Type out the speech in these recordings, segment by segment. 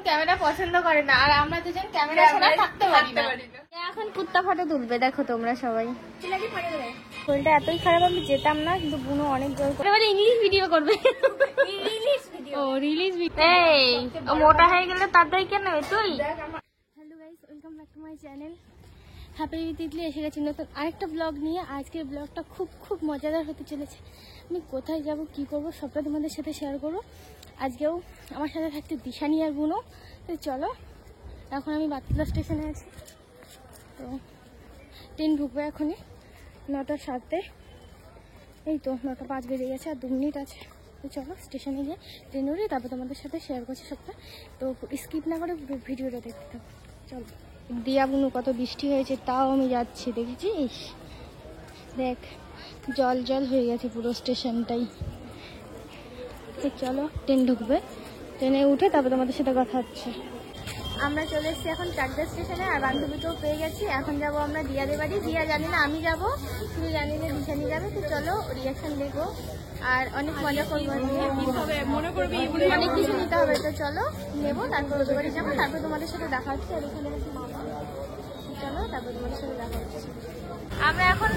Camera পছন্দ করে না, আর আমরা দুজন ক্যামেরা ছাড়া থাকতে পারি না। এখন কুত্তা ফটো তুলবে, দেখো তোমরা সবাই। শরীরটা এতই খারাপ, আমি যেতাম না, কিন্তু বুনো অনেক জোর করে এবারে ইংলিশ ভিডিও করবে। ও রিলিজ ভিডিও। এই ও মোটা হয়ে গেলে তাড়াতাড়ি কেন তুই? Hello guys, welcome back to my channel. Happy Titli এসে গেছি নতুন আরেকটা ব্লগ নিয়ে। আজকের ব্লগটা খুব মজাদার হতে চলেছে। আমি কোথায় যাব, কি করব, সবটা তোমাদের সাথে শেয়ার করবো। আজকেও আমার সাথে থাকতে দিশানি আর বুনো। তো চলো, এখন আমি বাতলা স্টেশনে আছি। তো ট্রেন ঢুকবো এখনই 9টার 7-এ। এই তো 9টা 5 বেজে গেছে, আর 2 মিনিট আছে। তো চলো স্টেশনে গিয়ে ট্রেন উঠে তারপর তোমাদের সাথে শেয়ার করছি সবটা। তো স্কিপ না করে ভিডিওটা দেখতে থাকো। চলো। দিয়া বুনু কত বৃষ্টি হয়েছে, তাও আমি যাচ্ছি, দেখেছিস? দেখ জল হয়ে গেছে পুরো স্টেশনটাই। তো চলো, ট্রেন ঢুকবে, ট্রেনে উঠে তারপর তোমাদের সাথে কথা হচ্ছে। আমরা চলে এসেছি এখন চাকদা স্টেশনে, আর বান্ধবীকেও পেয়ে গেছি। এখন যাব আমরা দিয়াদের বাড়ি। দিয়া জানি না, আমি যাব, শুধু জানি না দিশানি যাবে। তো চলো রিয়াকশন দেখবো, আর অনেক মজা করবো, মনে করবি অনেক কিছু নিতে হবে। তো চলো নেবো, তারপর ওদের বাড়ি যাবো, তারপর তোমাদের সাথে দেখা হচ্ছে। আর এখানে চলো তারপর তোমাদের সাথে দেখা হচ্ছে। আমরা এখন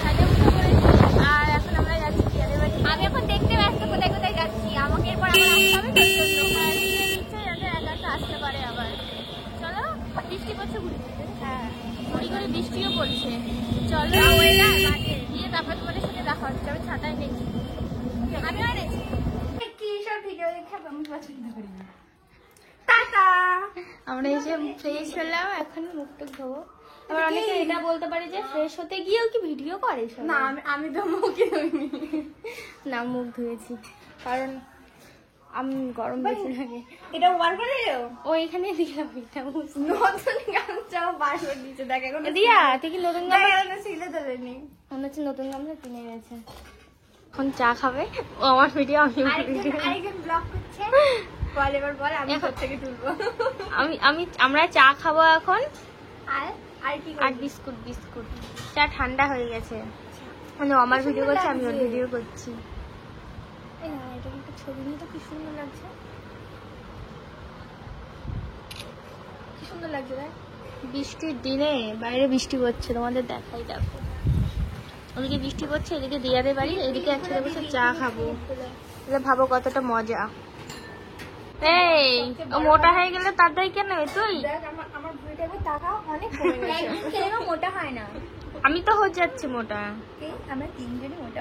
সাইডে উঠে পড়েছি, আর এখন আমরা যাচ্ছি দিয়াদের বাড়ি। আমি এখন দেখতে ব্যস্ত কোথায় কোথায় যাচ্ছি, আমাকে এরপর আসতে পারে আবার। চলো, বৃষ্টি পড়ছে ঘুরি, হ্যাঁ ঘুরি করে বৃষ্টিও পড়ছে। চলো গিয়ে তারপর তোমাদের সাথে দেখা হচ্ছে। আমি ছাতায় নেই, আমি এনেছি। কি সব ভিডিও দেখে আমি পছন্দ করি না। আমরা এসে ফ্রেশ হলাম, এখন মুখ টুক ধোবো। আবার অনেকে এটা বলতে পারে যে ফ্রেশ হতে গিয়েও কি ভিডিও করে? না, আমি তো মুখে ধুইনি। না, মুখ ধুয়েছি, কারণ আমি গরম বেশি লাগে। এটা ওয়ার করে দিও, ও এখানে দিলাম। এটা নতুন গামছা বাসর দিচ্ছে, দেখ এখন দিয়া তুই কি নতুন গামছা ছিলে তোলেনি? মনে হচ্ছে নতুন গামছা কিনে গেছে। এখন চা খাবে ও, আমার ভিডিও আমি ব্লগ করছে। বল এবার বল, আমি থেকে তুলবো। আমরা চা খাবো এখন, আর কি, আর বিস্কুট। চা ঠান্ডা হয়ে গেছে, মানে আমার ভিডিও করছে, আমি ওর ভিডিও করছি। এটা একটা ছবি নিয়ে তো কি সুন্দর লাগছে, কি সুন্দর লাগছে। দেখ বৃষ্টির দিনে বাইরে বৃষ্টি পড়ছে, তোমাদের দেখাই। দেখো ওদিকে বৃষ্টি পড়ছে, এদিকে দিয়াদের বাড়ি, এদিকে একসাথে বসে চা খাবো। তাহলে ভাবো কতটা মজা। এই ও মোটা হয়ে গেলে তাড়াতাড়ি কেন তুই? আমার ভুঁড়িটাকে তাকাও, অনেক কমে গেছে। কেন মোটা হয় না? আমি তো হয়ে যাচ্ছি মোটা। আমরা তিনজনই মোটা।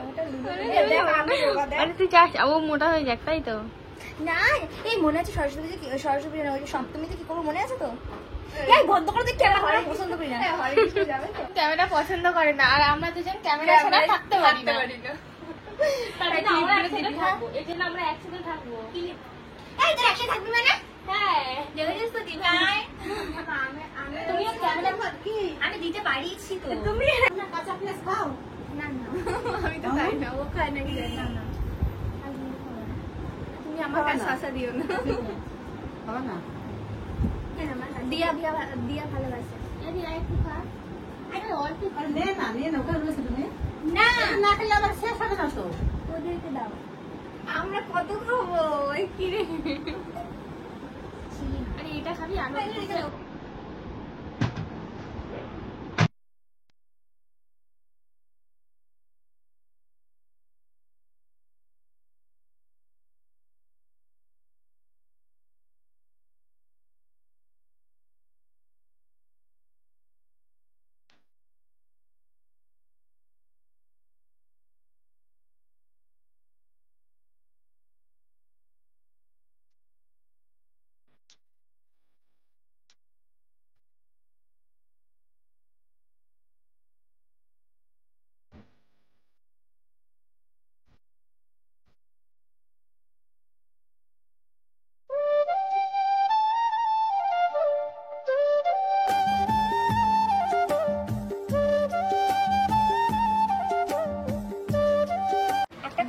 আরে তুই চাস ও মোটা হয়ে যাক, তাই তো? না, এই মনে আছে সরস্বতী সপ্তমীতে কি করবো, মনে আছে তো? বন্ধ করে ক্যামেরা পছন্দ করি না, ক্যামেরা পছন্দ করে না, আর আমরা দুজন ক্যামেরা ছাড়া থাকতে পারি না। আমরা একসাথে থাকবো। এই তো একসাথে থাকবি মানে? হ্যাঁ, দেখেছিস তো দিভাই, তুমিও ক্যামেরা কি আমি দিতে পারিছি তো। তুমি কাঁচা পেঁয়াজ খাও? না আমি তো খাই না, ও খায় নাকি? না তুমি আমার কাছে শসা দিও না। খাও না, দিয়া ভালোবাসে। দিয়া একটু খা, আরে অল্প নে না, ওকে রয়েছে তুমি না খেলে আবার শেষ হবে না তো, ওদেরকে দাও। আমরা কত খাবো? কি রে, আরে এটা খাবি? আমি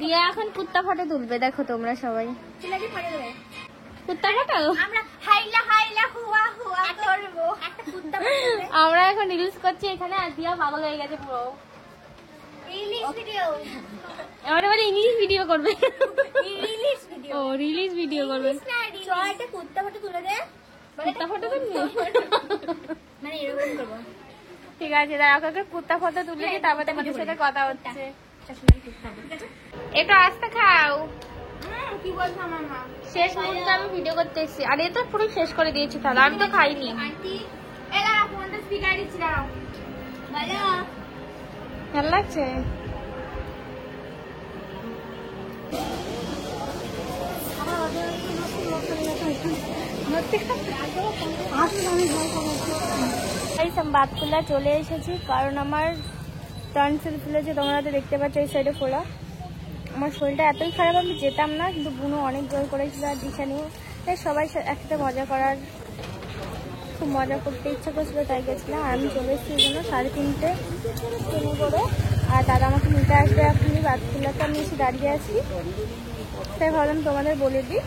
দিয়া এখন কুত্তা ফটো তুলবে, দেখো তোমরা সবাই। কুত্তা ফটো আমরা হাইলা হুয়া করবো, একটা কুত্তা ফটো আমরা এখন রিলস করছি এখানে। আর দিয়া পাগল হয়ে গেছে পুরো। রিলিজ ভিডিও, এবারে ইংলিশ ভিডিও করবে। রিলিজ ভিডিও, ও রিলিজ ভিডিও করবে। একটা কুত্তা ফটো তুলে দে। কুত্তা ফটো তুলবি? মানে এরকম করবো। ঠিক আছে, দাঁড়া কুত্তা ফটো তুলে দিই, তারপর তোমাদের সাথে কথা হচ্ছে। একটু আস্তে খাও। কি বলছো মামা? শেষ মুহূর্তে আমি ভিডিও করতে এসেছি। আর এটা পুরো শেষ করে দিয়েছি, তাহলে আমি তো খাইনি। ভালো লাগছে? বাতকুল্লা চলে এসেছি, কারণ আমার টনসিল ফুলেছে। তোমরা তো দেখতে পাচ্ছ এই সাইডে ফোলা। আমার শরীরটা এতই খারাপ, আমি যেতাম না, কিন্তু বুনু অনেক জোর করেছিল আর দিশা নিয়েও। তাই সবাই একসাথে মজা করার, খুব মজা করতে ইচ্ছা করছিল, তাই গেছিলাম। আর আমি চলে এসেছি এই জন্য 3:30 ট্রেনে করে। আর দাদা আমাকে নিতে আসবে এখনই। বাতকুল্লাতে আমি এসে দাঁড়িয়ে আছি, তাই ভাবলাম তোমাদের বলে দিই।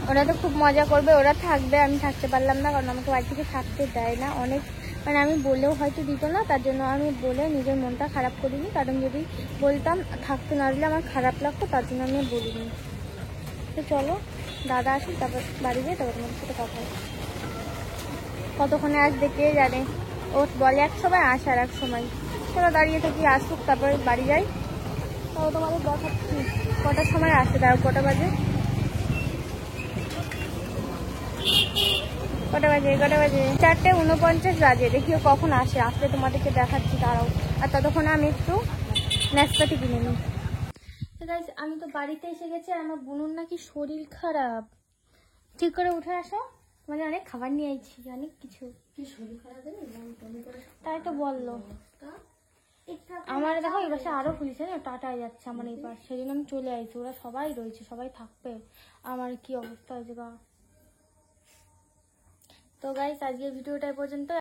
ওরা তো খুব মজা করবে, ওরা থাকবে, আমি থাকতে পারলাম না, কারণ আমাকে বাড়ি থেকে থাকতে দেয় না। অনেক মানে আমি বলেও হয়তো দিত না, তার জন্য আমি বলে নিজের মনটা খারাপ করিনি। কারণ যদি বলতাম থাকতে না দিলে আমার খারাপ লাগতো, তার জন্য আমি বলিনি। তো চলো দাদা আসুন, তারপর বাড়ি যাই, তারপর তোমাদের সাথে কথা হয়। কতক্ষণে আসবে কে জানে। ও বলে এক সময় আসে আর এক সময়। চলো দাঁড়িয়ে থাকি, আসুক, তারপর বাড়ি যাই। তাও তোমাদের দেখাচ্ছি কটার সময় আসে। দাঁড়াও, কটা বাজে? কটা বাজে? 4:49 বাজে। দেখিও কখন আসে। আসলে তোমাদেরকে দেখাচ্ছি, দাঁড়াও। আর ততক্ষণে আমি একটু নাশপাতি কিনে নিই। তো গাইস, আমি তো বাড়িতে এসে গেছি। আর আমার বোনের নাকি শরীর খারাপ। ঠিক করে উঠে আসো, মানে অনেক খাবার নিয়ে আইছি, অনেক কিছু। তাই তো বললো। আমার দেখো এই পাশে আরো পুলিশে না টাটায় যাচ্ছে আমার এই পাশ, সেই জন্য আমি চলে আইছি। ওরা সবাই রয়েছে, সবাই থাকবে। আমার কি অবস্থা হয়েছে গা। তো গাইস, আজকের ভিডিওটা পর্যন্ত।